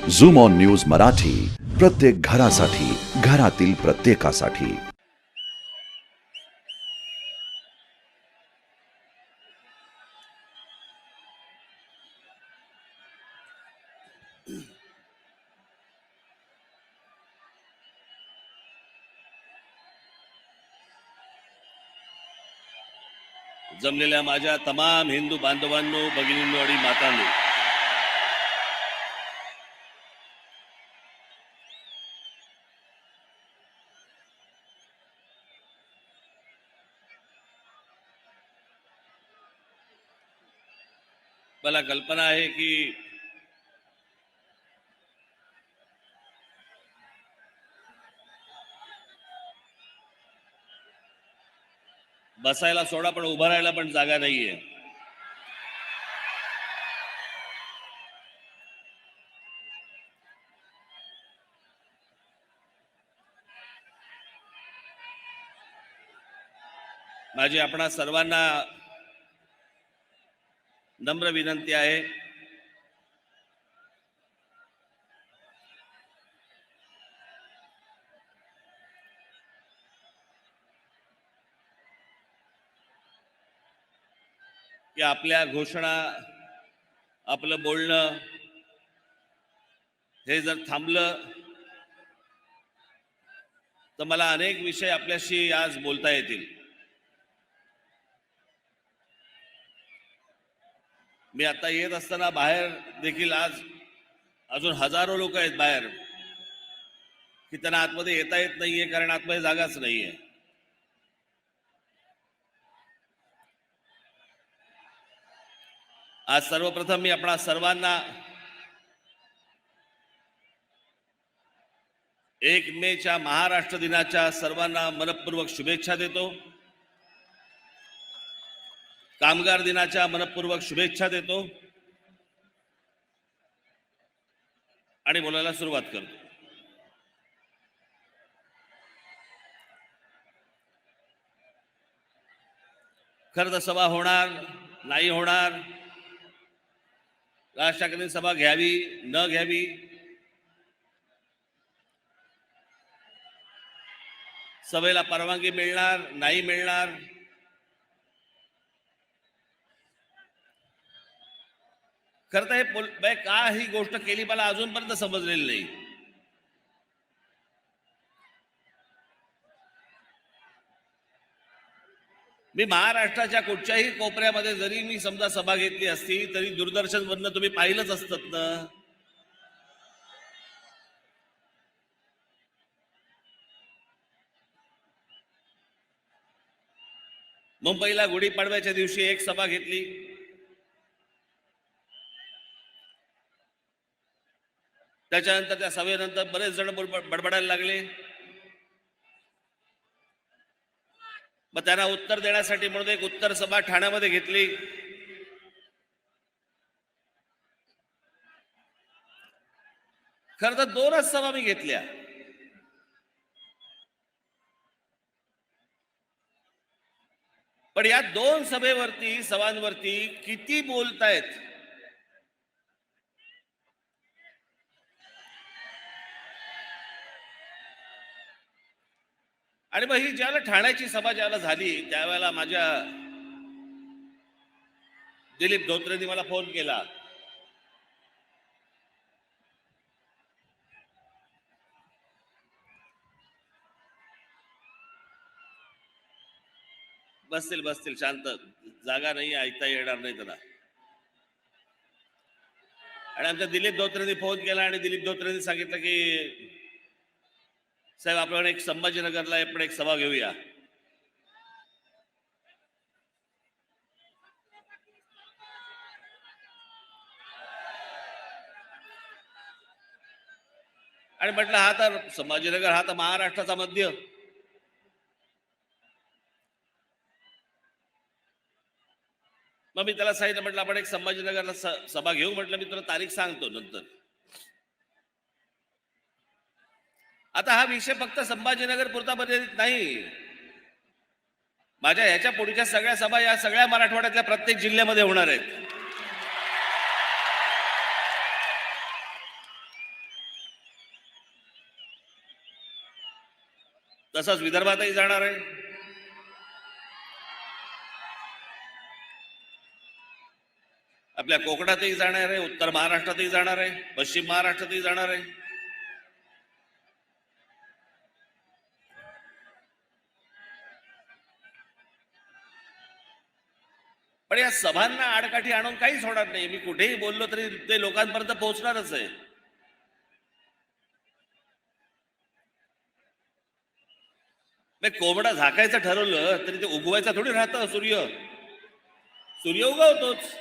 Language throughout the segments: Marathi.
झूम ऑन न्यूज मराठी, प्रत्येक घरासाठी, घरातील प्रत्येकासाठी. जमलेल्या माझ्या तमाम हिंदू बांधवांनो, भगिनींनो आणि मातांनो, मला कल्पना आहे की बसायला सोडा, पण उभं राहायला पण जागा नाहीये. माझी आपणा सर्वांना नम्र विनंती आहे की आपल्या घोषणा, आपलं बोलणं हे जर थांबलं तर मला अनेक विषय आपल्याशी आज बोलता येतील. मी आता येत असताना बाहेर देखील आज अजून हजारो लोक आहेत बाहेर की त्यांना आतमध्ये येता येत नाहीये, कारण आतमध्ये जागाच नाहीये. आज सर्वप्रथम मी आपणा सर्वांना 1 मेच्या महाराष्ट्र दिनाच्या सर्वांना मनपूर्वक शुभेच्छा देतो. कामगार दिनाच्या मनपूर्वक शुभेच्छा देतो आणि बोलायला सुरुवात करतो. खरं तर सभा होणार नाही होणार, राज ठाकरेंनी सभा घ्यावी न घ्यावी, सभेला परवानगी मिळणार नाही मिळणार, खरं तर हे का ही गोष्ट केली मला अजूनपर्यंत समजलेली नाही. मी महाराष्ट्राच्या कुठच्याही कोपऱ्यामध्ये जरी मी समजा सभा घेतली असती तरी दूरदर्शनवरनं तुम्ही पाहिलंच असतात ना. मुंबईला गुढीपाडव्याच्या दिवशी एक सभा घेतली, त्याच्यानंतर त्या सभेनंतर बरेच जण बडबडायला लागले. मग त्यांना उत्तर देण्यासाठी म्हणून एक उत्तर सभा ठाण्यामध्ये घेतली. खरं तर 2च सभा मी घेतल्या, पण या 2 सभांवरती किती बोलतायत. आणि मग ही ज्याला ठाण्याची सभा ज्याला झाली त्यावेळेला माझ्या दिलीप धोत्रेंनी मला फोन केला. बसतील शांत, जागा नाही, ऐकता येणार नाही त्यांना. आणि आमच्या दिलीप धोत्रेंनी फोन केला आणि दिलीप धोत्रेंनी सांगितलं की साहेब आपण एक संभाजीनगरला आपण एक सभा घेऊया. आणि म्हटलं हा तर संभाजीनगर, हा तर महाराष्ट्राचा मध्य. मग मी त्याला सांगितलं, म्हटलं आपण एक संभाजीनगरला सभा घेऊ. म्हटलं मी तुला तारीख सांगतो नंतर. आता हा विषय फक्त संभाजीनगर पुरता मर्यादित नाही. माझ्या ह्याच्या पुढच्या सगळ्या सभा या सगळ्या मराठवाड्यातल्या प्रत्येक जिल्ह्यामध्ये होणार आहेत. तसंच विदर्भातही जाणार आहे. आपल्या कोकणातही जाणार आहे, उत्तर महाराष्ट्रातही जाणार आहे, पश्चिम महाराष्ट्रातही जाणार आहे. पण या सभांना आडकाठी आणून काहीच होणार नाही. मी कुठेही बोललो तरी ते लोकांपर्यंत पोहोचणारच आहे. कोंबडा झाकायचं ठरवलं तरी ते उगवायचा थोडी राहतं. सूर्य सूर्य उगवतोच.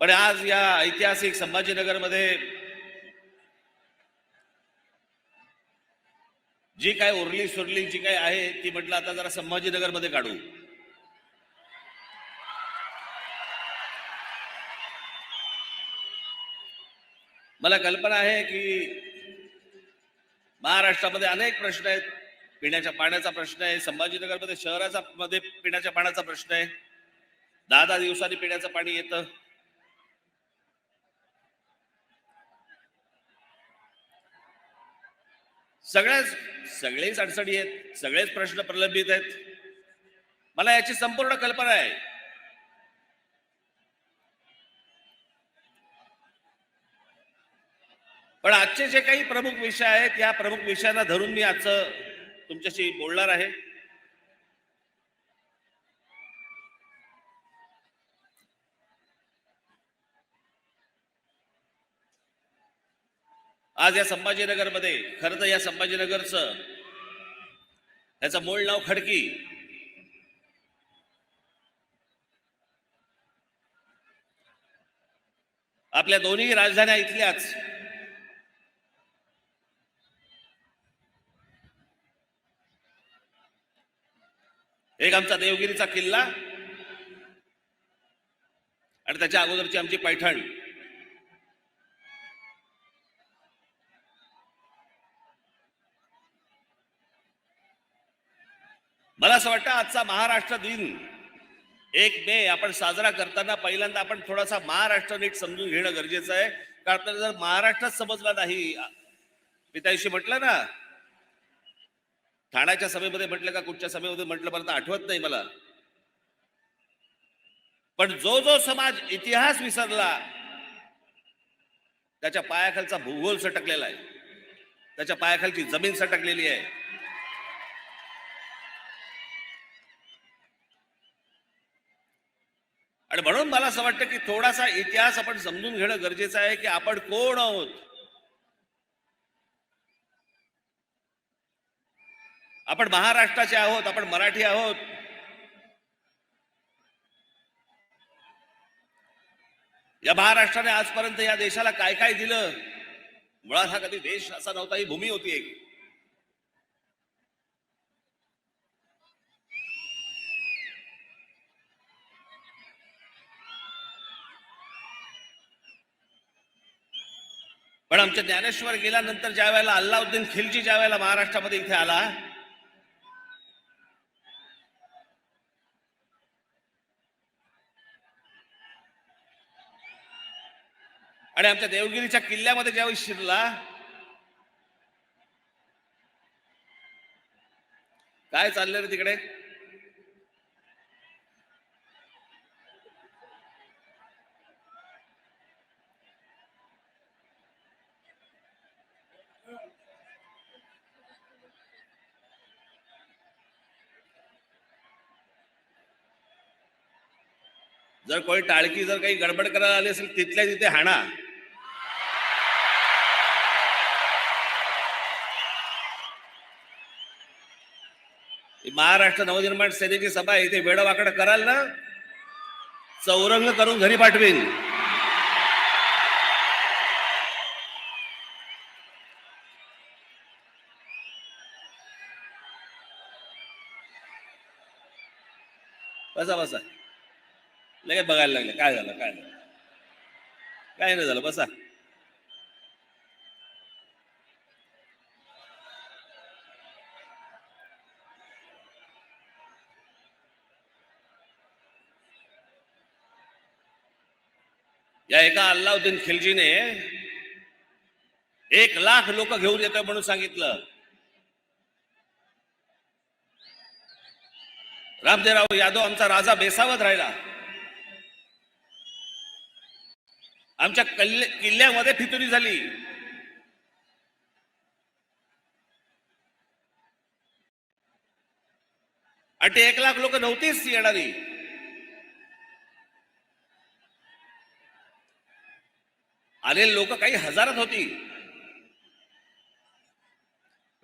पण आज या ऐतिहासिक संभाजीनगरमध्ये जी काय उरली सुरली जी काय आहे ती म्हटलं आता जरा संभाजीनगरमध्ये काढू. मला कल्पना आहे की महाराष्ट्रामध्ये अनेक प्रश्न आहेत. पिण्याच्या पाण्याचा प्रश्न आहे. संभाजीनगरमध्ये शहराचा मध्ये पिण्याच्या पाण्याचा प्रश्न आहे. 10 दिवसांनी पिण्याचं पाणी येतं. सगळेच अडचणी आहेत. सगळेच प्रश्न प्रलंबित आहेत. मला याची संपूर्ण कल्पना आहे. पण आजचे जे काही प्रमुख विषय आहेत या प्रमुख विषयांना धरून मी आजचं तुमच्याशी बोलणार आहे. आज या संभाजीनगरमध्ये खरं तर या संभाजीनगरचं त्याचं मूळ नाव खडकी. आपल्या दोन्ही राजधान्या इथल्याच. एक आमचा देवगिरीचा किल्ला आणि त्याच्या अगोदरची आमची पैठण. मला असं वाटतं आजचा महाराष्ट्र दिन 1 मे आपण साजरा करताना पहिल्यांदा आपण थोडासा महाराष्ट्र नीट समजून घेणं गरजेचं आहे. कारण आपल्याला जर महाराष्ट्रच समजला नाही, मी त्याविषयी म्हटलं ना, ठाण्याच्या सभेमध्ये म्हटलं का कुठच्या सभेमध्ये म्हटलं मला तर आठवत नाही मला. पण जो जो समाज इतिहास विसरला त्याच्या पायाखालचा भूगोल सटकलेला आहे. त्याच्या पायाखालची जमीन सटकलेली आहे. आणि म्हणून मला असं वाटतं की थोडासा इतिहास आपण समजून घेणं गरजेचं आहे की आपण कोण आहोत. आपण महाराष्ट्राचे आहोत. आपण मराठी आहोत. या महाराष्ट्राने आजपर्यंत या देशाला काय काय दिलं. मुळात हा कधी देश असा नव्हता. ही भूमी होती एक. पण आमच्या ज्ञानेश्वर गेल्यानंतर ज्या वेळेला अल्लाउद्दीन खिलजी ज्या वेळेला महाराष्ट्रामध्ये इथे आला, आणि आमच्या देवगिरीच्या किल्ल्यामध्ये ज्यावेळी शिरला, काय चाललं रे तिकडे. जर कोणी टाळकी जर काही गडबड करायला आली असेल तिथल्या तिथे हाणा. महाराष्ट्र नवनिर्माण सेनेची सभा आहे. इथे वेडवाकड कराल ना, चौरंग करून घरी पाठवीन. बसा बसा. लगेच बघायला लागले काय झालं काय झालं. काय नाही झालं. बसा. या एका अल्लाउद्दीन खिलजीने 1,00,000 लोक घेऊन येतोय म्हणून सांगितलं. रामदेवराव यादव आमचा राजा बेसावत राहिला. आमच्या किल्ल्यामध्ये फितुरी झाली. आणि ते 1,00,000 लोक नव्हतीच येणारी. आलेले लोक काही हजारात होती.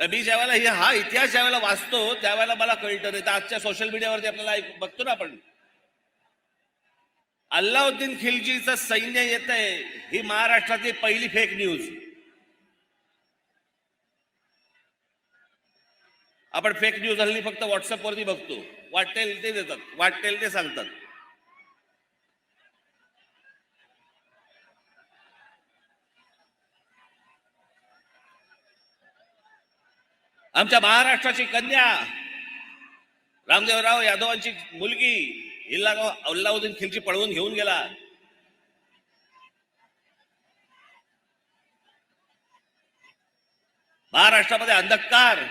मी ज्यावेळेला हा इतिहास ज्यावेळेला वाचतो त्यावेळेला मला कळतं. नाही तर आजच्या सोशल मीडियावरती आपल्याला बघतो ना आपण, अल्लाउद्दीन खिलजीचं सैन्य येत आहे ही महाराष्ट्रातली पहिली फेक न्यूज. आपण फेक न्यूज हल्ली फक्त व्हॉट्सअपवरती बघतो. वाटेल ते देतात, वाटेल ते सांगतात. आमच्या महाराष्ट्राची कन्या रामदेवराव यादवांची मुलगी हिला अल्लाउद्दीन खिलजी पळवून घेऊन गेला. महाराष्ट्रामध्ये अंधकार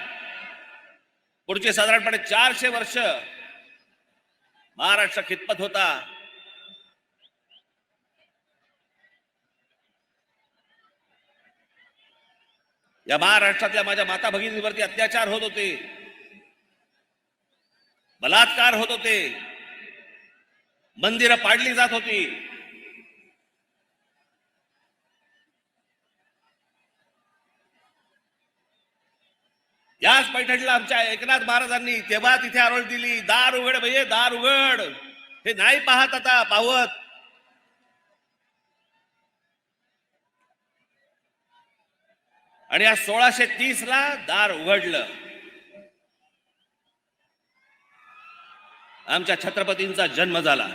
पुढचे साधारणपणे 400 वर्ष महाराष्ट्र खितपत होता. या महाराष्ट्रातल्या माझ्या माता भगिनींवरती अत्याचार होत होते, बलात्कार होत होते, मंदिरं पाडली जात होती. याच पैठणीला आमच्या एकनाथ महाराजांनी तेव्हा तिथे आरोळ दिली, दार उघड भैये दार उघड. हे नाही पाहत आता पावत. आणि या 1630 ला दार उघडलं. आमच्या छत्रपतींचा जन्म झाला.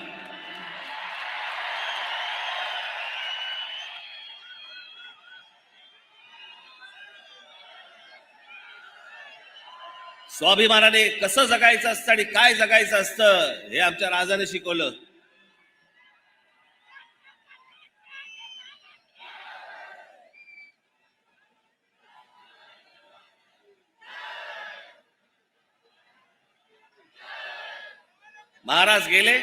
स्वाभिमानाने कसं जगायचं असतं आणि काय जगायचं असतं हे आमच्या राजाने शिकवलं. महाराज गेले.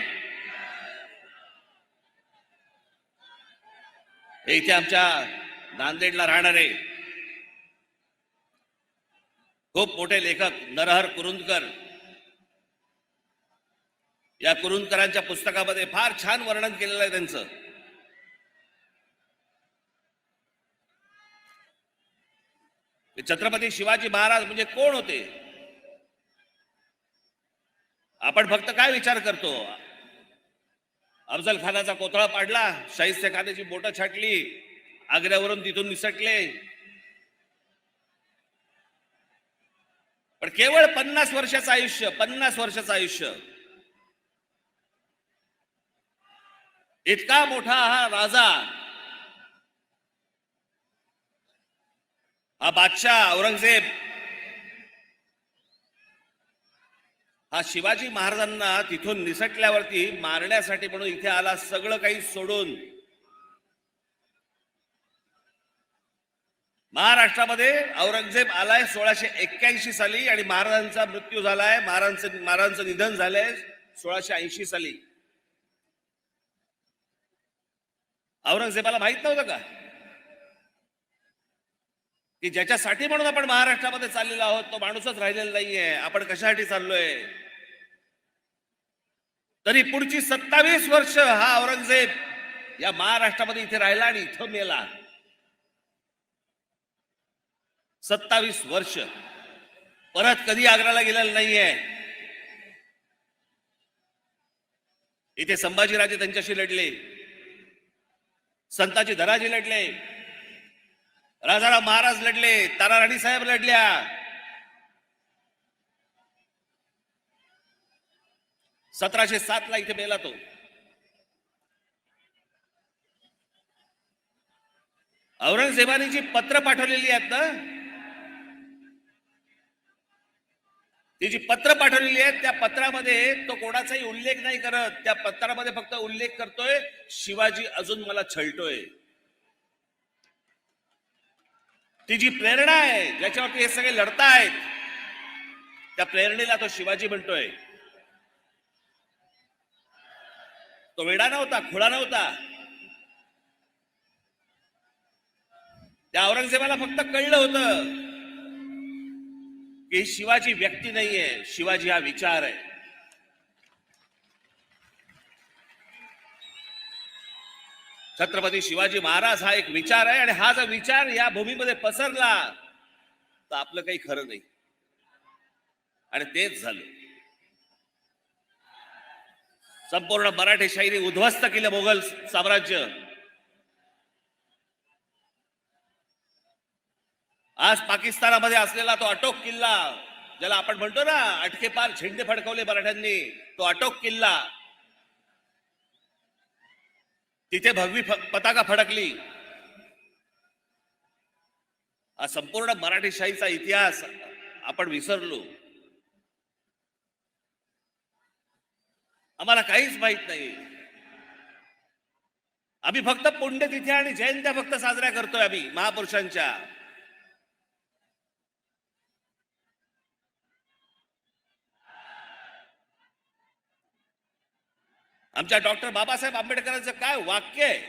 हे इथे आमच्या नांदेडला राहणारे खूप मोठे लेखक नरहर कुरुंदकर, या कुरुंदकरांच्या पुस्तकामध्ये फार छान वर्णन केलेलं आहे त्यांचं. छत्रपती शिवाजी महाराज म्हणजे कोण होते. आपण फक्त काय विचार करतो, अफजल खानाचा कोथळा पाडला, शाहिस्ते खानाची बोटं छाटली, आग्र्यावरून तिथून निसटले. पण केवळ 50 वर्षाचं आयुष्य, 50 वर्षाचं आयुष्य. इतका मोठा हा राजा, हा बादशाह औरंगजेब, हा शिवाजी महाराजांना तिथून निसटल्यावरती मारण्यासाठी म्हणून इथे आला, सगळं काही सोडून. महाराष्ट्रामध्ये औरंगजेब आलाय 1681 साली आणि महाराजांचा मृत्यू झालाय, महाराजांचं निधन झालंय 1680 साली. औरंगजेबाला माहित नव्हतं का की ज्याच्यासाठी म्हणून आपण महाराष्ट्रामध्ये चाललेलो आहोत तो माणूसच राहिलेला नाहीये. आपण कशासाठी चाललोय. तरी पुढची 27 वर्ष हा औरंगजेब या महाराष्ट्रामध्ये इथे राहिला आणि इथं मेला. 27 वर्ष परत कधी आग्र्याला गेलेला नाहीये. इथे संभाजीराजे त्यांच्याशी लढले, संताजी धनाजी लढले, राजाराम महाराज लढले, ताराराणी साहेब लढल्या. (1707 ला इथे मेला तो. औरंगजेबाने जी पत्र पाठवलेली आहेत ना ती जी पत्र पाठवलेली आहेत त्या पत्रामध्ये तो कोणाचाही उल्लेख नाही करत. त्या पत्रामध्ये फक्त उल्लेख करतोय शिवाजी अजून मला छळतोय. ती जी प्रेरणा आहे ज्याच्यावरती हे सगळे लढतायत त्या प्रेरणेला तो शिवाजी म्हणतोय. तो वेडा नव्हता, खुळा नव्हता. त्या औरंगजेबाला फक्त कळलं होतं की शिवाजी व्यक्ती नाहीये, शिवाजी हा विचार आहे. छत्रपती शिवाजी महाराज हा एक विचार आहे आणि हा जर विचार या भूमीमध्ये पसरला तर आपलं काही खरं नाही. आणि तेच झालं. संपूर्ण मराठेशाहीने उद्ध्वस्त केलं मोगल साम्राज्य. आज पाकिस्तानामध्ये असलेला तो अटोक किल्ला ज्याला आपण म्हणतो ना अटकेपार झेंडे फडकवले मराठ्यांनी, तो अटोक किल्ला, तिथे भगवी पताका फडकली. हा संपूर्ण मराठेशाहीचा इतिहास आपण विसरलो. आम्हाला काहीच माहित नाही. आम्ही फक्त पुण्यतिथी आणि जयंत्या फक्त साजऱ्या करतोय आम्ही महापुरुषांच्या. आमच्या डॉक्टर बाबासाहेब आंबेडकरांचं काय वाक्य आहे.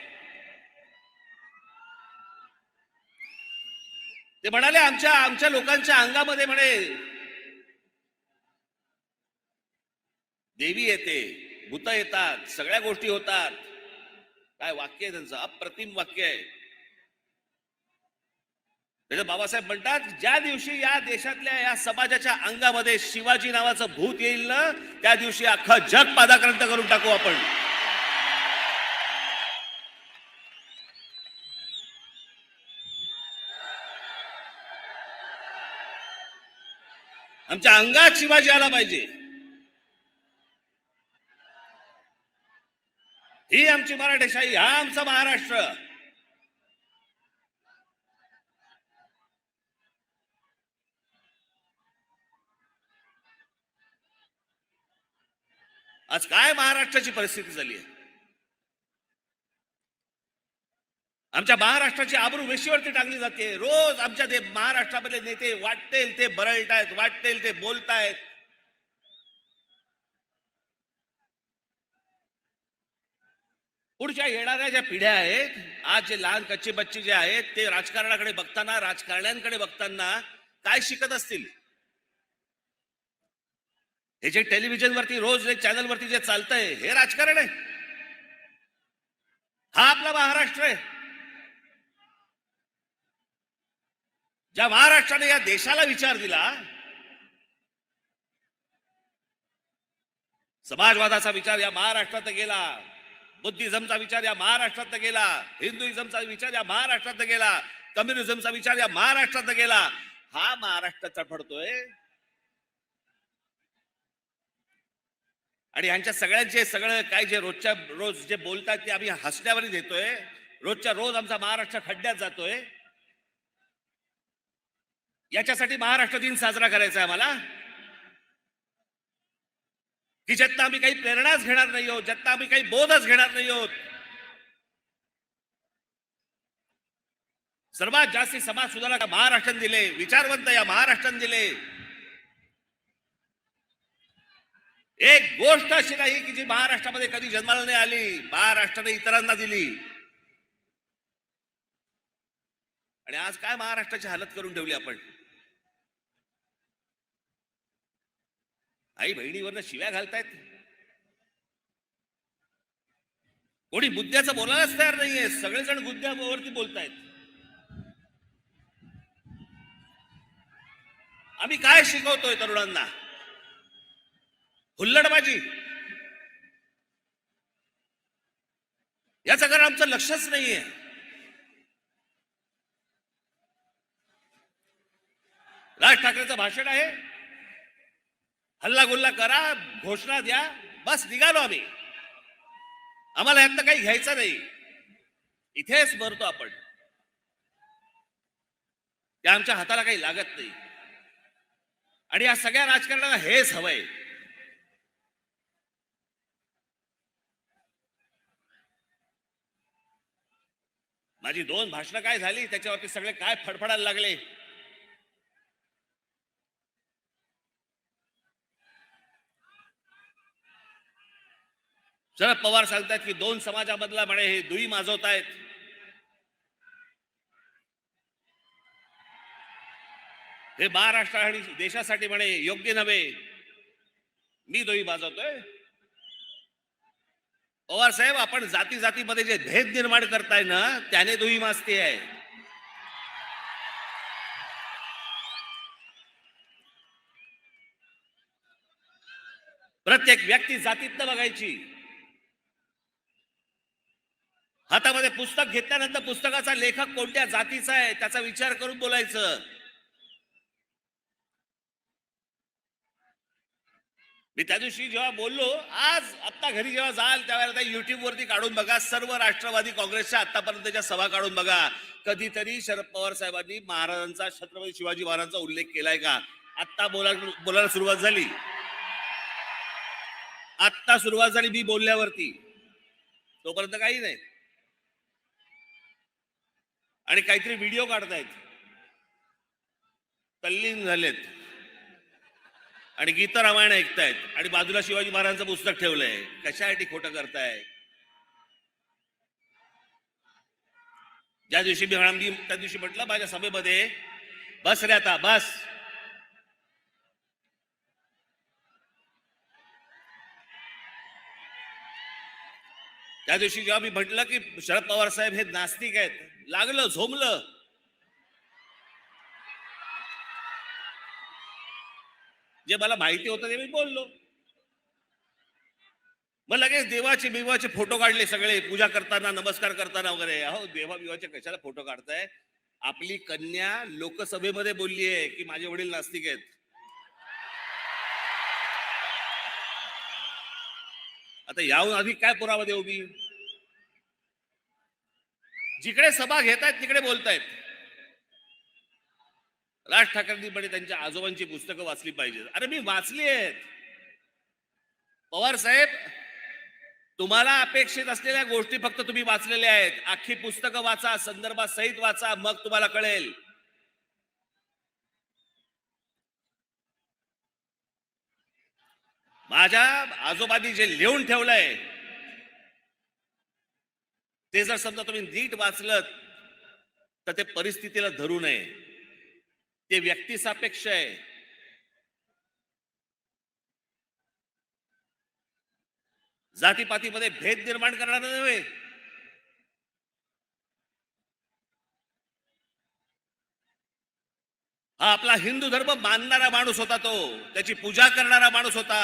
ते म्हणाले आमच्या लोकांच्या अंगामध्ये म्हणे देवी येते, भूत येतात, सगळ्या गोष्टी होतात. काय वाक्य आहे त्यांचं, अप्रतिम वाक्य आहे. त्याचे बाबासाहेब म्हणतात ज्या दिवशी या देशातल्या या समाजाच्या अंगामध्ये शिवाजी नावाचं भूत येईल ना त्या दिवशी अख्खं जग पादाक्रांत करून टाकू आपण. आमच्या अंगात शिवाजी आला पाहिजे. ही आमची मराठेशाही, हा आमचा महाराष्ट्र. आज काय महाराष्ट्राची परिस्थिती झाली आहे. आमच्या महाराष्ट्राची आबरू वेशीवरती टाकली जाते. रोज आमच्या महाराष्ट्रामधले नेते वाटतेल ते बरळतायत, वाटतेल ते बोलतायत. पुढच्या येणाऱ्या ज्या पिढ्या आहेत, आज जे लहान कच्चे बच्चे जे आहेत ते राजकारणाकडे बघताना, राजकारण्यांकडे बघताना काय शिकत असतील. हे जे टेलिव्हिजनवरती रोज एक चॅनलवरती जे चालतंय हे राजकारण आहे. हा आपला महाराष्ट्र आहे. ज्या महाराष्ट्राने या देशाला विचार दिला, समाजवादाचा विचार या महाराष्ट्रात गेला, बुद्धिझमचा विचार या महाराष्ट्रात गेला, हिंदुइझमचा विचार या महाराष्ट्रात गेला, कम्युनिझमचा विचार या महाराष्ट्रात गेला. हा महाराष्ट्राचा पडतोय. आणि यांच्या सगळ्यांचे सगळं काय जे रोजच्या रोज जे बोलतात ते आम्ही हसण्यावर देतोय. रोजच्या रोज आमचा महाराष्ट्र खड्ड्यात जातोय. याच्यासाठी महाराष्ट्र दिन साजरा करायचा आहे आम्हाला, की ज्यातनं आम्ही काही प्रेरणाच घेणार नाही आहोत, ज्यातनं आम्ही काही बोधच घेणार नाही आहोत. सर्वात जास्ती समाज सुधारणा महाराष्ट्राने दिले, विचारवंत या महाराष्ट्राने दिले. एक गोष्ट अशी नाही की जी महाराष्ट्रामध्ये कधी जन्माला नाही आली, महाराष्ट्राने इतरांना दिली. आणि आज काय महाराष्ट्राची हालत करून ठेवली आपण. आई बहिणीवरनं शिव्या घालतायत. कोणी मुद्द्याचं बोलायलाच तयार नाहीये. सगळेजण मुद्द्यावरती बोलतायत. आम्ही काय शिकवतोय तरुणांना? हुल्लडबाजी. याचं कारण आमचं लक्षच नाहीये. राज ठाकरेंचं भाषण आहे, हल्ला गुल्ला करा, घोषणा द्या, बस निघालो आम्ही. आम्हाला यातनं काही घ्यायचं नाही. इथेच मरतो आपण. त्या आमच्या हाताला काही लागत नाही. आणि या सगळ्या राजकारणाला हेच हवंय. माझी 2 भाषणं काय झाली त्याच्यावरती सगळे काय फडफडायला लागले. शरद पवार सांगतात की 2 समाजामधला म्हणे हे दुई माजवतायत. हे महाराष्ट्र आणि देशासाठी म्हणे योग्य नव्हे. मी दुई माजवतोय. पवार साहेब, आपण जाती जातीमध्ये जे भेद निर्माण करताय ना त्याने दुई माजती आहे. प्रत्येक व्यक्ती जातीतनं बघायची. हातामध्ये पुस्तक घेतल्यानंतर पुस्तकाचा लेखक कोणत्या जातीचा आहे त्याचा विचार करून बोलायचं. मी त्या दिवशी जेव्हा बोललो, आज आता घरी जेव्हा जाल त्यावेळेला युट्यूब वरती काढून बघा, सर्व राष्ट्रवादी काँग्रेसच्या आतापर्यंतच्या सभा काढून बघा. कधीतरी शरद पवार साहेबांनी महाराजांचा, छत्रपती शिवाजी महाराजांचा उल्लेख केलाय का? आत्ता बोलायला सुरुवात झाली. आत्ता सुरुवात झाली मी बोलल्यावरती. तोपर्यंत काही नाही. आणि काहीतरी व्हिडिओ काढतायत, तल्लीन झालेत आणि गीत रामायण ऐकतायत आणि बाजूला शिवाजी महाराजांचं पुस्तक ठेवलंय. कशासाठी खोटं करताय? ज्या दिवशी मी त्या दिवशी म्हटलं माझ्या सभेमध्ये, बस रे आता बस. त्या दिवशी जेव्हा मी म्हटलं की शरद पवार साहेब हे नास्तिक आहेत, लागलं झोमलं. जे मला माहिती होतं ते मी बोललो. मग लगेच देवाचे फोटो काढले सगळे, पूजा करताना, नमस्कार करताना वगैरे. अहो, देवाचे कशाला फोटो काढताय? आपली कन्या लोकसभेमध्ये बोलली आहे की माझे वडील नास्तिक आहेत. आता याहून अधिक काय पुरावा देऊ मी? जिकडे सभा घेतायत तिकडे बोलतायत. राज ठाकरेंनी पण त्यांच्या आजोबांची पुस्तकं वाचली पाहिजेत. अरे मी वाचली आहेत. पवार साहेब, तुम्हाला अपेक्षित असलेल्या गोष्टी फक्त तुम्ही वाचलेल्या आहेत. अख्खी पुस्तकं वाचा, संदर्भात सहित वाचा, मग तुम्हाला कळेल. माझ्या आजोबांनी जे लिहून ठेवलंय ते जर समजा तुम्ही नीट वाचलं तर ते परिस्थितीला धरू नये. ते व्यक्तिसापेक्ष आहे. जातीपातीमध्ये भेद निर्माण करणार नव्हे. हा आपला हिंदू धर्म मानणारा माणूस होता, तो त्याची पूजा करणारा माणूस होता.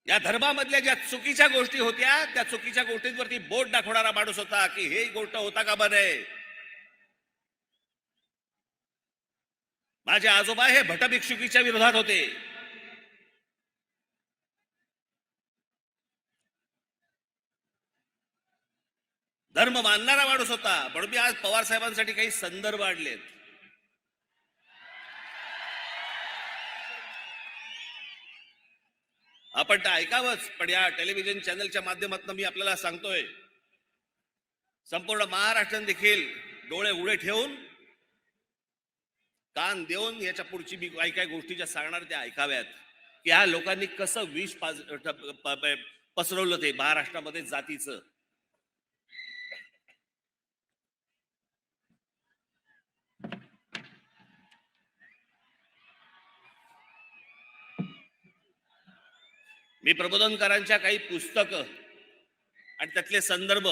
या धर्मामधल्या ज्या चुकीच्या गोष्टी होत्या त्या चुकीच्या गोष्टींवरती बोट दाखवणारा माणूस होता की हे गोष्ट होता का बने. माझे आजोबा हे भटभिक्षुकीच्या विरोधात होते. धर्म मानणारा माणूस होता. म्हणून मी आज पवार साहेबांसाठी काही संदर्भ आणलेत. आपण तर ऐकावंच, पण या टेलिव्हिजन चॅनलच्या माध्यमातून मी आपल्याला सांगतोय, संपूर्ण महाराष्ट्रात देखील डोळे उघडे ठेवून, कान देऊन याच्या पुढची मी काही काही गोष्टी ज्या सांगणार त्या ऐकाव्यात की ह्या लोकांनी कसं विष पसरवलं ते महाराष्ट्रामध्ये जातीचं. मी प्रबोधनकारांच्या काही पुस्तकं आणि त्यातले संदर्भ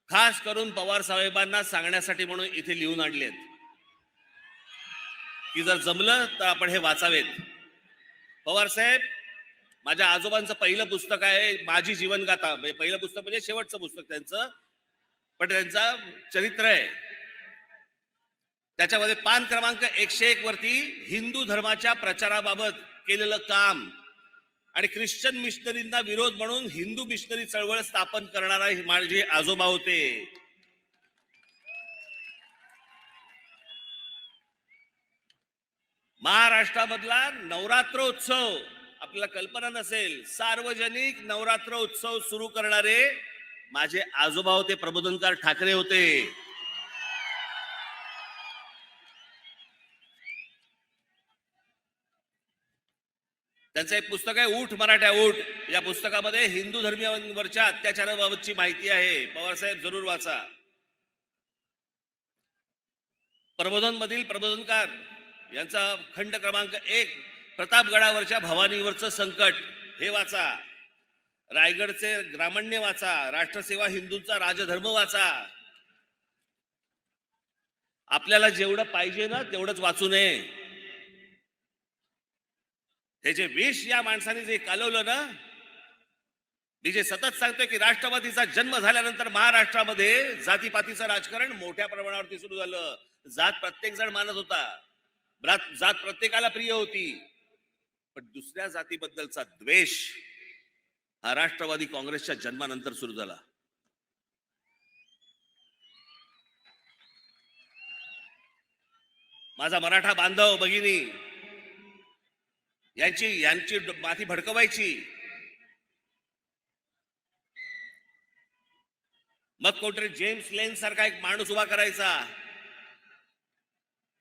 खास करून पवार साहेबांना सांगण्यासाठी म्हणून इथे लिहून आणलेत की जर जमलं तर आपण हे वाचावेत. पवार साहेब, माझ्या आजोबांचं पहिलं पुस्तक आहे माझी जीवनगाथा. पहिलं पुस्तक म्हणजे शेवटचं पुस्तक त्यांचं, पण त्यांचं चरित्र आहे. त्याच्यामध्ये पान क्रमांक 101 वरती हिंदू धर्माच्या प्रचाराबाबत केलेलं काम आणि ख्रिश्चन मिशनरींना विरोध म्हणून हिंदू मिशनरी चळवळ स्थापन करणारा माझे आजोबा होते. महाराष्ट्रामधला नवरात्रोत्सव आपल्याला कल्पना नसेल, सार्वजनिक नवरात्र उत्सव सुरू करणारे माझे आजोबा होते, प्रबोधनकार ठाकरे होते. त्यांचं एक पुस्तक आहे ऊठ मराठ्या ऊठ. या पुस्तकामध्ये हिंदू धर्मीयांवरच्या अत्याचाराबाबतची माहिती आहे. पवारसाहेब जरूर वाचा. प्रबोधन मधील प्रबोधनकार यांचा खंड क्रमांक 1 प्रतापगडावरच्या भवानीवरचं संकट हे वाचा. रायगडचे ग्रामण्य वाचा. राष्ट्रसेवा हिंदूंचा राजधर्म वाचा. आपल्याला जेवढं पाहिजे ना तेवढंच वाचू नये. हे जे विष या माणसाने जे कालवलं ना, मी जे सतत सांगतोय की राष्ट्रवादीचा जन्म झाल्यानंतर महाराष्ट्रामध्ये जातीपातीचं राजकारण मोठ्या प्रमाणावरती सुरू झालं. जात प्रत्येक जण मानत होता, जात प्रत्येकाला प्रिय होती, पण दुसऱ्या जातीबद्दलचा द्वेष हा राष्ट्रवादी काँग्रेसच्या जन्मानंतर सुरू झाला. माझा मराठा बांधव भगिनी यांची माती भडकवायची. मग कोणतरी जेम्स लेन सारखा एक माणूस उभा करायचा.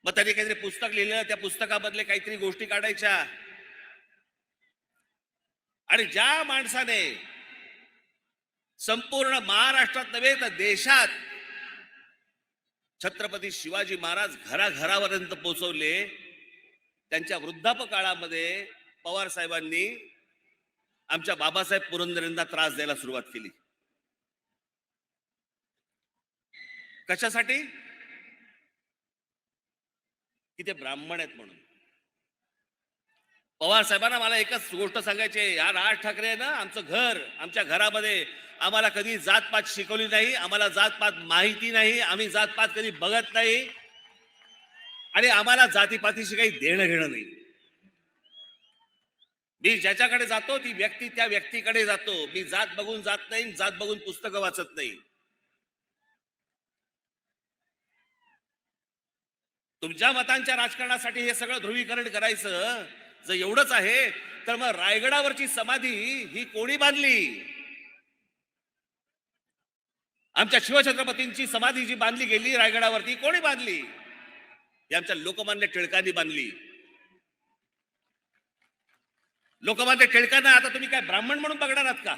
मग त्यांनी काहीतरी पुस्तक लिहिलं, त्या पुस्तकामधले काहीतरी गोष्टी काढायच्या. आणि ज्या माणसाने संपूर्ण महाराष्ट्रात नव्हे तर देशात छत्रपती शिवाजी महाराज घराघरापर्यंत पोहोचवले, त्यांच्या वृद्धापकाळामध्ये पवार साहेबांनी आमच्या बाबासाहेब पुरंदरेंना त्रास द्यायला सुरुवात केली. कशासाठी? की ते ब्राह्मण आहेत म्हणून. पवार साहेबांना मला एकच गोष्ट सांगायची आहे, या राज ठाकरे ना आमचं घर, आमच्या घरामध्ये आम्हाला कधी जातपात शिकवली नाही, आम्हाला जातपात माहिती नाही, आम्ही जातपात कधी बघत नाही आणि आम्हाला जातीपातीशी काही देणं घेणं नाही. मी ज्याच्याकडे जातो ती व्यक्ती त्या व्यक्तीकडे जातो. मी जात बघून जात नाही, जात बघून पुस्तकं वाचत नाही. तुमच्या मतांच्या राजकारणासाठी हे सगळं ध्रुवीकरण करायचं जर एवढंच आहे तर मग रायगडावरची समाधी ही कोणी बांधली? आमच्या शिवछत्रपतींची समाधी जी बांधली गेली रायगडावरती कोणी बांधली? आमच्या लोकमान्य टिळकांनी बांधली. लोकमान्य टिळकांना आता तुम्ही काय ब्राह्मण म्हणून बघणार आहात का?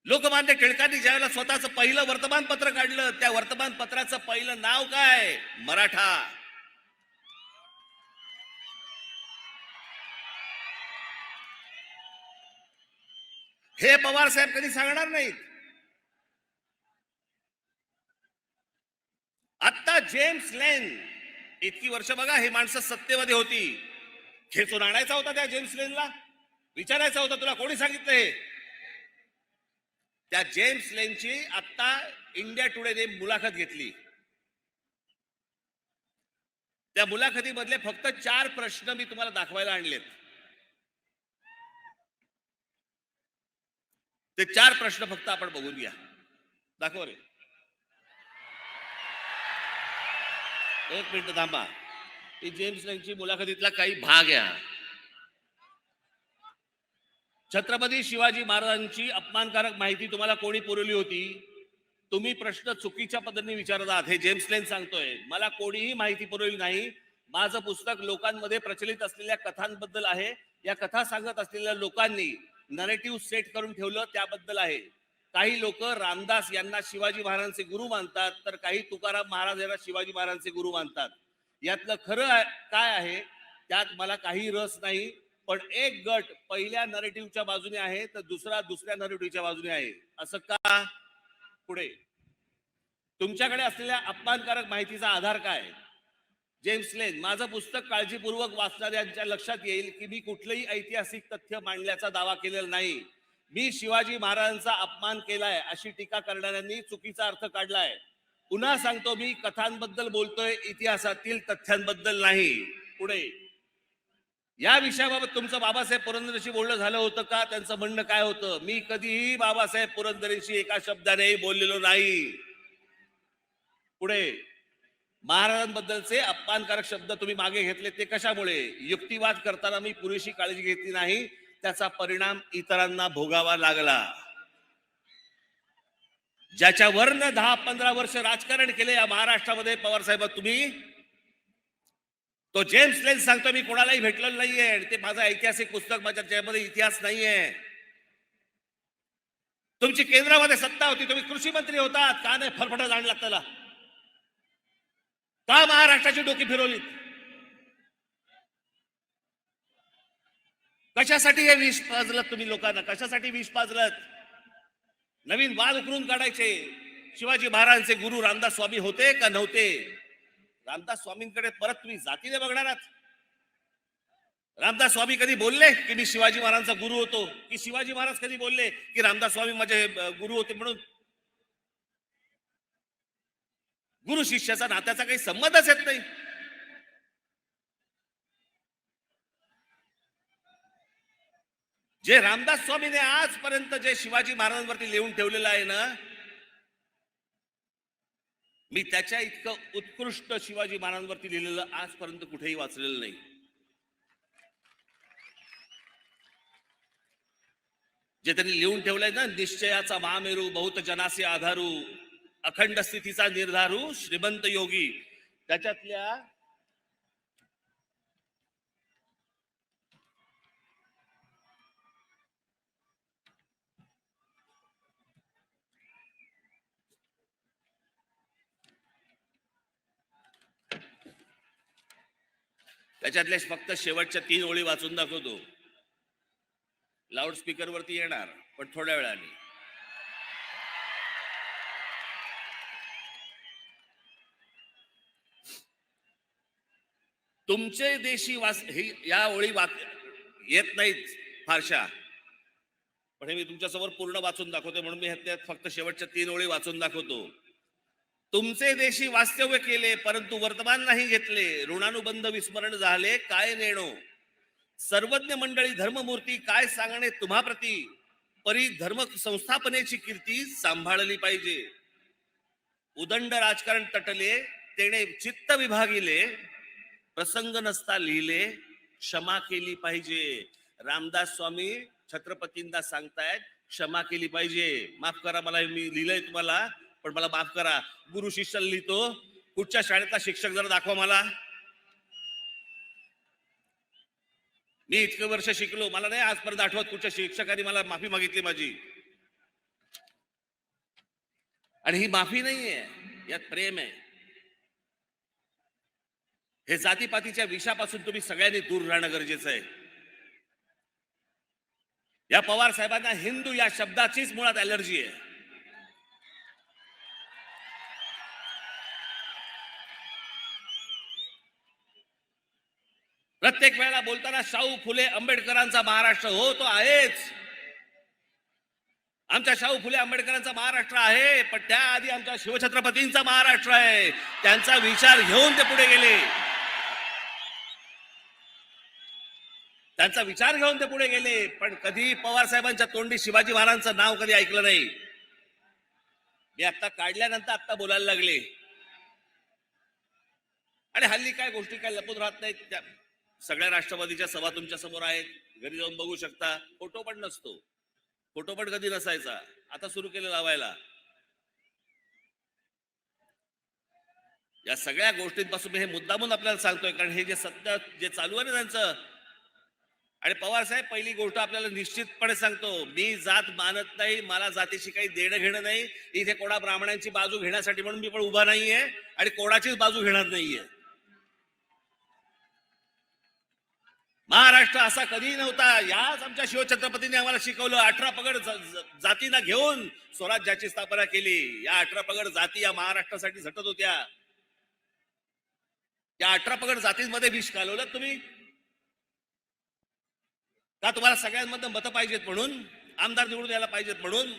लोकमान्य टिळकांनी ज्यावेळेला स्वतःचं पहिलं वर्तमानपत्र काढलं, त्या वर्तमानपत्राचं पहिलं नाव काय? मराठा. हे पवार साहेब कधी सांगणार नाहीत. आता जेम्स लेन इतकी वर्ष बघा हे माणसं सत्तेमध्ये होती, खेचून आणायचा होता त्या जेम्स लेनला, विचारायचा होता तुला कोणी सांगितलं हे? त्या जेम्स लेनची आता इंडिया टुडेने मुलाखत घेतली. त्या मुलाखतीमधले फक्त 4 प्रश्न मी तुम्हाला दाखवायला आणलेत. ते 4 प्रश्न फक्त आपण बघून घ्या. दाखव रे. एक मिनिट थांबा. ही जेम्स लेनची मुलाखतीतला काही भाग आहे. छत्रपती शिवाजी महाराजांची अपमानकारक माहिती तुम्हाला कोणी पुरवली होती? तुम्ही प्रश्न चुकीच्या पद्धतीने विचारत आहात. हे जेम्स लेन सांगतोय, मला कोणीही माहिती पुरवली नाही. माझं पुस्तक लोकांमध्ये प्रचलित असलेल्या कथांबद्दल आहे. या कथा सांगत असलेल्या लोकांनी नरेटिव्ह सेट करून ठेवलं त्याबद्दल आहे. काही लोक रामदास यांना शिवाजी महाराजांचे गुरु मानतात, तर काही तुकाराम महाराज यांना शिवाजी महाराजांचे गुरु मानतात. यातलं खरं काय आहे त्यात मला काही रस नाही. पण एक गट पहिल्या नरेटिव्हच्या बाजूने आहे तर दुसरा दुसऱ्या नरेटिव्हच्या बाजूने आहे. असं का? पुढे तुमच्याकडे असलेल्या अपमानकारक माहितीचा आधार काय? जेम्स लेन, माझं पुस्तक काळजीपूर्वक वाचणाऱ्यांच्या लक्षात येईल की मी कुठलंही ऐतिहासिक तथ्य मांडल्याचा दावा केलेला नाही. मी शिवाजी महाराजांचा अपमान केलाय अशी टीका करणाऱ्यांनी चुकीचा अर्थ काढलाय. पुन्हा सांगतो, मी कथांबद्दल बोलतोय, इतिहासातील तथ्यांबद्दल नाही. पुढे या विषयाबाबत तुमचं बाबासाहेब पुरंदरेंशी बोलणं झालं होतं का? त्यांचं म्हणणं काय होतं? मी कधीही बाबासाहेब पुरंदरेंशी एका शब्दानेही बोललेलो नाही. पुढे महाराजांबद्दलचे अपमानकारक शब्द तुम्ही मागे घेतले ते कशामुळे? युक्तिवाद करताना मी पुरेशी काळजी घेतली नाही, त्याचा परिणाम इतरांना भोगावा लागला. ज्याच्यावरनं 10-15 वर्ष राजकारण केले या महाराष्ट्रामध्ये पवार साहेब तुम्ही, तो जेम्स लेन सांगतो मी कोणालाही भेटलेलं नाहीये, ते माझं ऐतिहासिक पुस्तक, माझ्या त्यामध्ये इतिहास नाहीये. तुमची केंद्रामध्ये सत्ता होती, तुम्ही कृषी मंत्री होता, का नाही फरफटत आणला त्याला? का महाराष्ट्राची डोकी फिरवली? कशासाठी हे विष पाजलत तुम्ही लोकांना? कशासाठी विष पाजलत? नवीन वाद उकरून काढायचे. शिवाजी महाराजांचे गुरु रामदास स्वामी होते का नव्हते? रामदास स्वामींकडे परत तुम्ही जातीने बघणार आहात? रामदास स्वामी कधी बोलले की मी शिवाजी महाराजांचा गुरु होतो? की शिवाजी महाराज कधी बोलले की रामदास स्वामी माझे गुरु होते म्हणून? गुरु शिष्याचा नात्याचा काही संबंधच येत नाही. जे रामदास स्वामीने आजपर्यंत जे शिवाजी महाराजांवरती लिहून ठेवलेलं आहे ना, मी त्याच्या इतकं उत्कृष्ट शिवाजी महाराजांवरती लिहिलेलं आजपर्यंत कुठेही वाचलेलं नाही. जे त्यांनी लिहून ठेवलंय ना, निश्चयाचा महामेरू, बहुत जनासे आधारू, अखंड स्थितीचा निर्धारू, श्रीमंत योगी, त्याच्यातल्या फक्त शेवटच्या 3 ओळी वाचून दाखवतो. लाऊडस्पीकर वरती येणार पण थोड्या वेळाने. तुमचे देशी या ओळी येत नाहीत फारशा, पण हे मी तुमच्यासमोर पूर्ण वाचून दाखवते म्हणून मी त्यात फक्त शेवटच्या 3 ओळी वाचून दाखवतो. तुमचे देशी वास्तव्य केले परंतु वर्तमान नाही घेतले, ऋणानुबंध विस्मरण झाले काय नेणो, सर्वज्ञ मंडळी धर्ममूर्ती काय सांगणे तुम्हा प्रती, परी धर्म संस्थापनेची कीर्ती सांभाळली पाहिजे. उदंड राजकारण तटले तेने चित्त विभागिले, प्रसंग नसता लिहिले क्षमा केली पाहिजे. रामदास स्वामी छत्रपतींना सांगतायत क्षमा केली पाहिजे. माफ करा, मला मी लिहिलंय तुम्हाला पण मला माफ करा. गुरु शिष्याला लिहितो, कुठच्या शाळेतला शिक्षक जरा दाखवा मला. मी इतकं वर्ष शिकलो, मला नाही आजपर्यंत आठवत कुठच्या शिक्षकाने मला माफी मागितली माझी. आणि ही माफी नाहीये, यात प्रेम आहे. हे जातीपातीच्या विषापासून तुम्ही सगळ्यांनी दूर राहणं गरजेचं आहे. या पवार साहेबांना हिंदू या शब्दाचीच मुळात ॲलर्जी आहे. प्रत्येक वेळेला बोलताना शाहू फुले आंबेडकरांचा महाराष्ट्र, हो तो आहेच, आमच्या शाहू फुले आंबेडकरांचा महाराष्ट्र आहे, पण त्याआधी आमच्या शिवछत्रपतींचा महाराष्ट्र आहे. त्यांचा विचार घेऊन ते पुढे गेले, त्यांचा विचार घेऊन ते पुढे गेले. पण कधी पवार साहेबांच्या तोंडी शिवाजी महाराजांचं नाव कधी ऐकलं नाही. मी आता काढल्यानंतर आता बोलायला लागले. आणि हल्ली काय गोष्टी काय लपून राहत नाहीत. त्या सगळ्या राष्ट्रवादीच्या सभा तुमच्या समोर आहेत, घरी जाऊन बघू शकता. फोटो पण नसतो, फोटो पण कधी नसायचा, आता सुरू केलं लावायला. या सगळ्या गोष्टींपासून मी हे मुद्दामून आपल्याला सांगतोय, कारण हे जे सत्य जे चालू आहे ना त्यांचं. आणि पवार साहेब, पहिली गोष्ट आपल्याला निश्चितपणे सांगतो, मी जात मानत नाही, मला जातीशी काही देणं घेणं नाही. इथे कोणा ब्राह्मणांची बाजू घेण्यासाठी म्हणून मी पण उभा नाहीये आणि कोणाचीच बाजू घेणार नाहीये. महाराष्ट्र असा कधी नव्हता. याच आमच्या शिवछत्रपतींनी आम्हाला शिकवलं. 18 पगड जातींना घेऊन स्वराज्याची स्थापना केली. या 18 पगड जाती या महाराष्ट्रासाठी झटत होत्या. या 18 पगड जातींमध्ये विष घालवलं तुम्ही का? तुम्हाला सगळ्यांमधून मतं पाहिजेत म्हणून, आमदार निवडून यायला पाहिजेत म्हणून?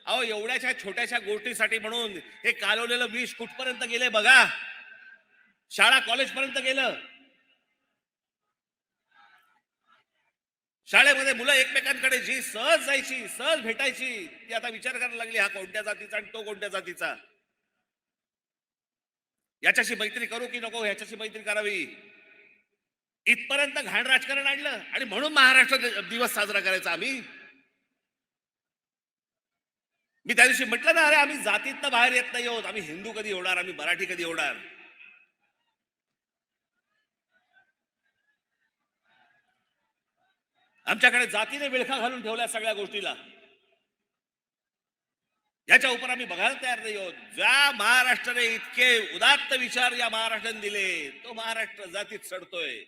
अहो, एवढ्याशा छोट्याशा गोष्टीसाठी म्हणून हे कालवलेलं विष कुठपर्यंत गेले बघा. शाळा कॉलेज पर्यंत गेलं. शाळेमध्ये मुलं एकमेकांकडे जी सहज जायची, सहज भेटायची, ती आता विचार करायला लागली, हा कोणत्या जातीचा आणि तो कोणत्या जातीचा. याच्याशी मैत्री करू की नको, ह्याच्याशी मैत्री करावी, इथपर्यंत घाण राजकारण आणलं आणि म्हणून महाराष्ट्र दिवस साजरा करायचा आम्ही. मी त्या दिवशी म्हटलं ना, अरे आम्ही जातीतनं बाहेर येत नाही आहोत, आम्ही हिंदू कधी होणार, आम्ही मराठी कधी होणार. आमच्याकडे जातीने विळखा घालून ठेवल्या सगळ्या गोष्टीला. याच्या उपर आम्ही बघायला तयार नाही आहोत. ज्या महाराष्ट्राने इतके उदात्त विचार या महाराष्ट्राने दिले, तो महाराष्ट्र जातीत सडतोय.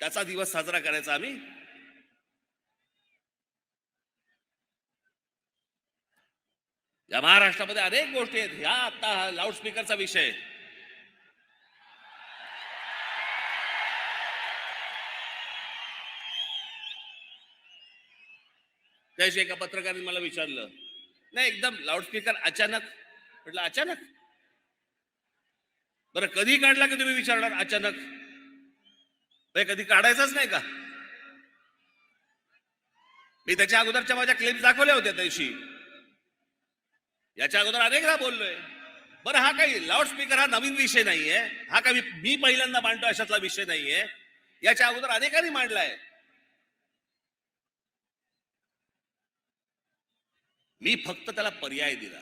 त्याचा दिवस साजरा करायचा आम्ही. या महाराष्ट्रामध्ये अनेक गोष्टी आहेत. ह्या आता लाऊडस्पीकरचा विषय, त्याशी एका पत्रकाराने मला विचारलं, नाही एकदम लाऊडस्पीकर अचानक. म्हटलं अचानक? बरं कधी काढला की तुम्ही विचारणार अचानक? कधी काढायचाच नाही का? मी त्याच्या अगोदरच्या माझ्या क्लेम्स दाखवल्या होत्या त्याशी. याच्या अगोदर अनेकदा बोललोय. बरं हा काही लाऊडस्पीकर हा नवीन विषय नाहीये, हा काही मी पहिल्यांदा मांडतो अशातला विषय नाहीये. याच्या अगोदर अनेकांनी मांडलाय. मी फक्त त्याला पर्याय दिला.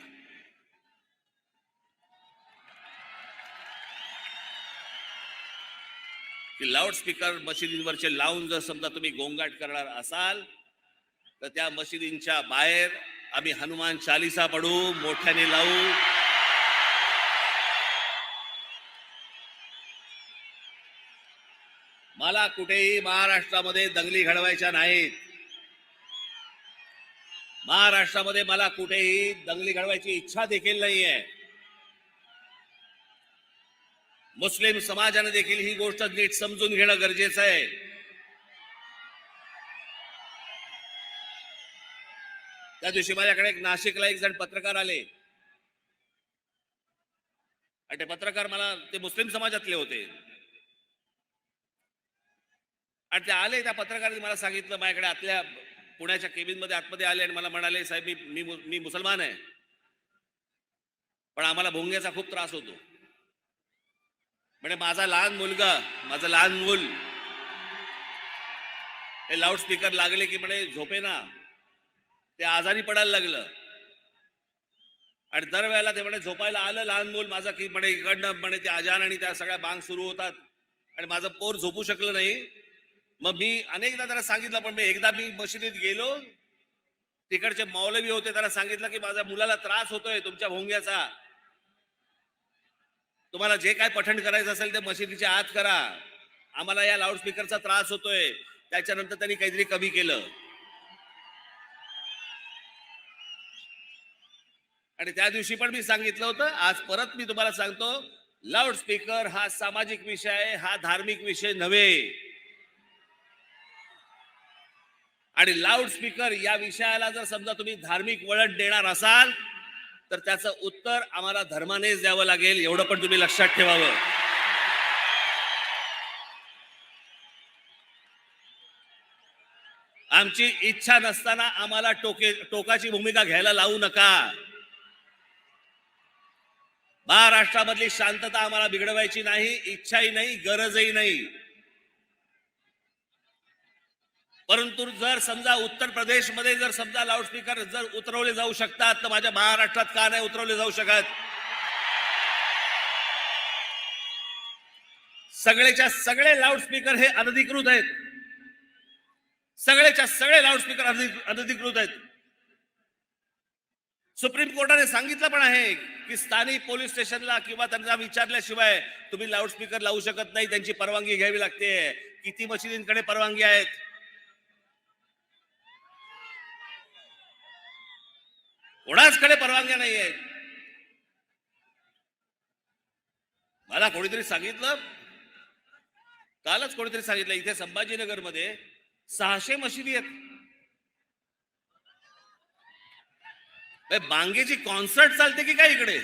की लाऊडस्पीकर मशिदींवरचे लावून जर समजा तुम्ही गोंगाट करणार असाल तर त्या मशिदींच्या बाहेर आम्ही हनुमान चालीसा पढू, मोठ्याने लावू. मला कुठेही महाराष्ट्रामध्ये दंगली घडवायच्या नाहीत. महाराष्ट्रामध्ये मला कुठेही दंगली घडवायची इच्छा देखील नाहीये. मुस्लिम समाजाने देखील ही गोष्ट नीट समजून घेणं गरजेचं आहे. त्या दिवशी माझ्याकडे नाशिकला एक जण पत्रकार आले आणि ते पत्रकार मला, ते मुस्लिम समाजातले होते आणि ते आले. त्या पत्रकाराने मला सांगितलं, माझ्याकडे आतल्या पुण्याच्या केबिन मध्ये आतमध्ये आले आणि मला म्हणाले, साहेब मी मुसलमान आहे, पण आम्हाला भोंग्याचा खूप त्रास होतो. म्हणजे माझं लहान मूल हे लाऊडस्पीकर लागले की म्हणे झोपेना, ते आजारी पडायला लागलं. आणि दरवेळेला ते म्हणे झोपायला आलं लहान मूल माझं की म्हणे इकडनं म्हणे ते अजान आणि त्या सगळ्या बांग सुरू होतात आणि माझं पोर झोपू शकलं नाही. मग मी अनेकदा त्याला सांगितलं, पण एकदा मी मशिदीत गेलो, तिकडचे मौलवी होते, त्याला सांगितलं की माझ्या मुलाला त्रास होतोय तुमच्या भोंग्याचा, तुम्हाला जे काय पठण करायचं असेल ते मशिदीच्या आत करा, आम्हाला या लाऊडस्पीकरचा त्रास होतोय. त्याच्यानंतर त्यांनी काहीतरी कमी केलं आणि त्या दिवशी पण मी सांगितलं होतं, आज परत मी तुम्हाला सांगतो, लाऊडस्पीकर हा सामाजिक विषय आहे, हा धार्मिक विषय नव्हे. आणि लाऊडस्पीकर या विषयाला जर समजा तुम्ही धार्मिक वळण देणार असाल तर त्याचं उत्तर आम्हाला धर्मानेच द्यावं लागेल, एवढं पण तुम्ही लक्षात ठेवावं. आमची इच्छा नसताना आम्हाला टोकाची भूमिका घ्यायला लावू नका. महाराष्ट्रामधली शांतता आम्हाला बिघडवायची नाही, इच्छाही नाही, गरजही नाही. परंतु जर समजा उत्तर प्रदेशमध्ये जर समजा लाऊडस्पीकर जर उतरवले जाऊ शकतात तर माझ्या महाराष्ट्रात का नाही उतरवले जाऊ शकत? सगळेच्या सगळे लाऊडस्पीकर हे अनधिकृत आहेत. सगळेच्या सगळे लाऊडस्पीकर अनधिकृत आहेत. सुप्रीम कोर्टाने सांगितलं पण आहे की स्थानिक पोलीस स्टेशनला किंवा त्यांना विचारल्याशिवाय तुम्ही लाऊडस्पीकर लावू शकत नाही, त्यांची परवानगी घ्यावी लागते. किती मशिदींकडे परवानगी आहेत? कोणाचकडे परवानग्या नाही आहेत. मला कोणीतरी सांगितलं, कालच कोणीतरी सांगितलं, इथे संभाजीनगर मध्ये 600 मशिदी आहेत. बांगेची कॉन्सर्ट चालते की काय इकडे?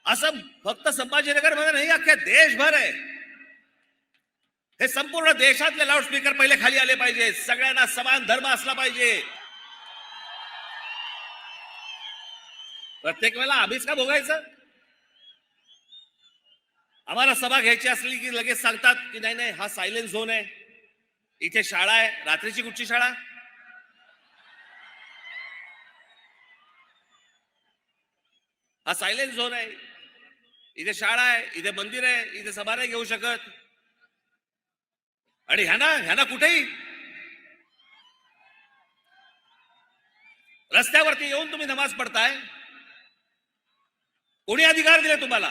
असं फक्त संभाजीनगर मध्ये नाही, अख्ख्या देशभर आहे. हे संपूर्ण देशातले लाऊडस्पीकर पहिले खाली आले पाहिजे. सगळ्यांना समान धर्म असला पाहिजे. प्रत्येक वेळेला आम्हीच का भोगायचं? आम्हाला सभा घ्यायची असली की लगेच सांगतात की नाही नाही हा सायलेंट झोन आहे, इथे शाळा आहे. रात्रीची कुठची शाळा? हा सायलेंट झोन आहे, इथे शाळा आहे, इथे मंदिर आहे, इथे सभा नाही घेऊ शकत. आणि ह्याना कुठेही रस्त्यावरती येऊन तुम्ही नमाज पडताय. कोणी अधिकार दिले तुम्हाला?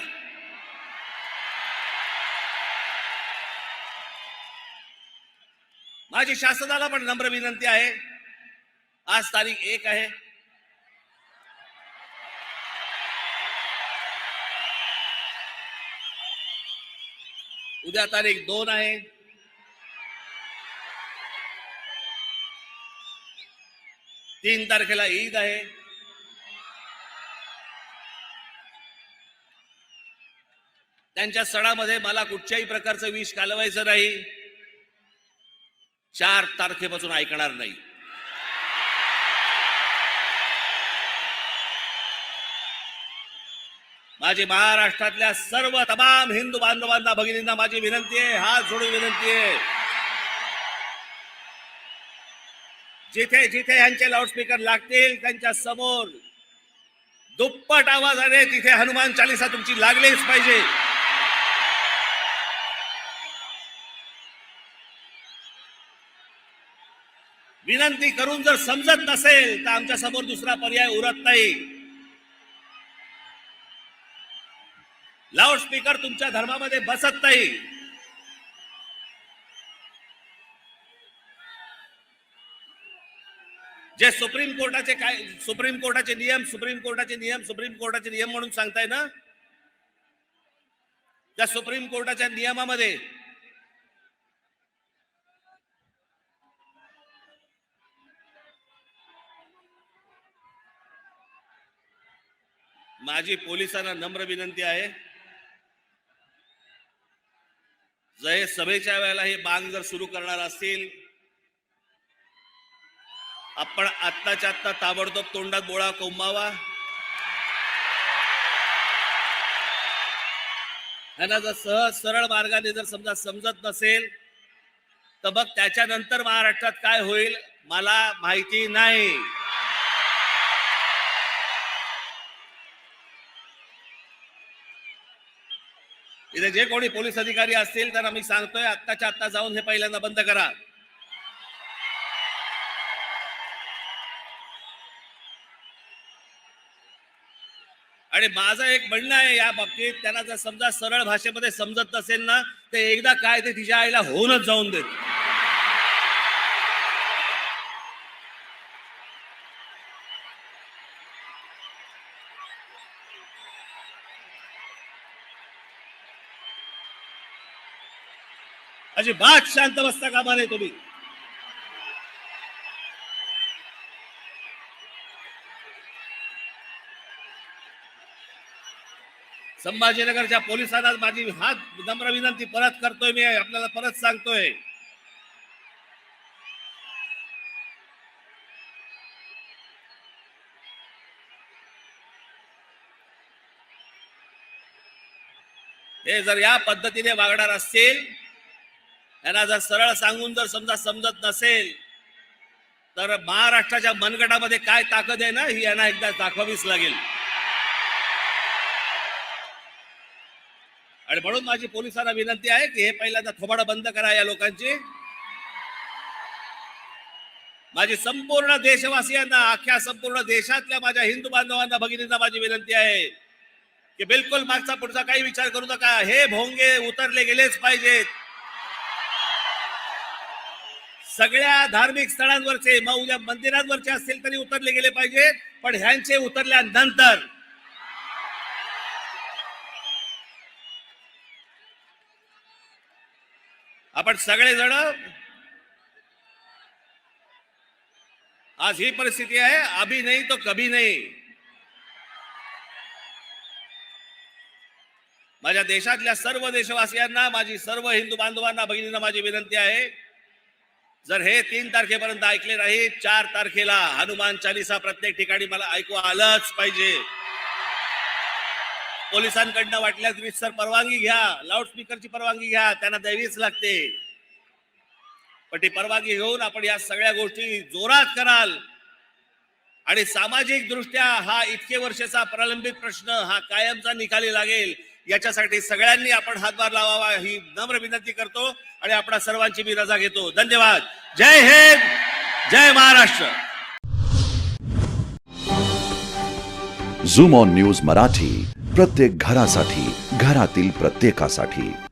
माझी शासनाला पण नम्र विनंती आहे. आज तारीख 1 आहे. उद्या तारीख 2 आहे. तीन तारखेला ईद आहे. त्यांच्या सणामध्ये मला कुठच्याही प्रकारचं विष घालवायचं नाही. 4 तारखेपासून ऐकणार नाही. माझी महाराष्ट्रातल्या सर्व तमाम हिंदू बांधवांना, भगिनींना माझी विनंती आहे, हात जोडून विनंती आहे, जिथे जिथे यांचे लाऊडस्पीकर लागतील त्यांच्या समोर दुप्पट आवाजाने तिथे हनुमान चालीसा तुमची लागलीच पाहिजे. विनंती करून जर समजत नसेल तर आमच्या समोर दुसरा पर्याय उरत नाही. लाऊडस्पीकर तुमच्या धर्मामध्ये बसत नाही. जे सुप्रीम कोर्टाचे नियम म्हणून सांगताय ना, त्या सुप्रीम कोर्टाच्या नियमामध्ये माझी पोलिसांना नम्र विनंती आहे, जर सभेच्या वेळेला हे बांग जर सुरू करणार असतील, आपण आत्ताच्या आत्ता ताबडतोब तोंडात बोळा कोंबावा. ह्यांना जर सहज सरळ मार्गाने जर समजा समजत नसेल तर मग त्याच्यानंतर महाराष्ट्रात काय होईल मला माहिती नाही. इथे जे कोणी पोलीस अधिकारी असतील त्यांना मी सांगतोय, आत्ताच्या आत्ता जाऊन हे पहिल्यांदा बंद करा. आणि माझं एक म्हणणं आहे या बाबतीत, त्यांना जर समजा सरळ भाषेमध्ये समजत नसेल ना, ते एकदा काय ते तिच्या आईला होऊनच जाऊन देत. अजिबात शांत बसता कामा नये तुम्ही. संभाजीनगरच्या पोलिसांना माझी हात नम्र विनंती परत करतोय, मी आपल्याला परत सांगतोय, हे जर या पद्धतीने वागणार असतील, यांना जर सरळ सांगून जर समजा समजत नसेल तर महाराष्ट्राच्या मनगटामध्ये काय ताकद आहे ना, ही यांना एकदा दाखवावीच लागेल. आणि म्हणून माझी पोलिसांना विनंती आहे की हे पहिल्यांदा थोबाडं बंद करा या लोकांची. माझी संपूर्ण देशवासियांना, अख्ख्या संपूर्ण देशातल्या माझ्या हिंदू बांधवांना, भगिनींना माझी विनंती आहे की बिलकुल मागचा पुढचा काही विचार करू नका. हे भोंगे उतरले गेलेच पाहिजेत. सगळ्या धार्मिक स्थळांवरचे, मग उद्या मंदिरांवरचे असतील तरी उतरले गेले पाहिजेत, पण ह्यांचे उतरल्यानंतर आपण सगळेजण, आज ही परिस्थिती आहे, अभी नहीं तो कभी नहीं. माझ्या माझ्या देशातल्या सर्व देशवासियांना, माझी सर्व हिंदू बांधवांना, भगिनींना माझी विनंती आहे, जर हे 3 तारखेपर्यंत ऐकले नाही, 4 तारखेला हनुमान चालीसा प्रत्येक ठिकाणी मला ऐकू आलंच पाहिजे. पोलिसांकडनं वाटल्यास रितसर परवानगी घ्या, लाऊडस्पीकरची परवानगी घ्या, त्यांना द्यावीच लागते. पण ती परवानगी घेऊन आपण या सगळ्या गोष्टी जोरात कराल आणि सामाजिक दृष्ट्या हा इतके वर्षाचा प्रलंबित प्रश्न हा कायमचा निकाली लागेल, याच्यासाठी सगळ्यांनी आपण हातभार लावावा ही नम्र विनंती करतो आणि आपणा सर्वांची मी रजा घेतो. धन्यवाद. जय हिंद, जय Maharashtra. Zoom on news Marathi, प्रत्येक घरासाठी, घरातील प्रत्येकासाठी.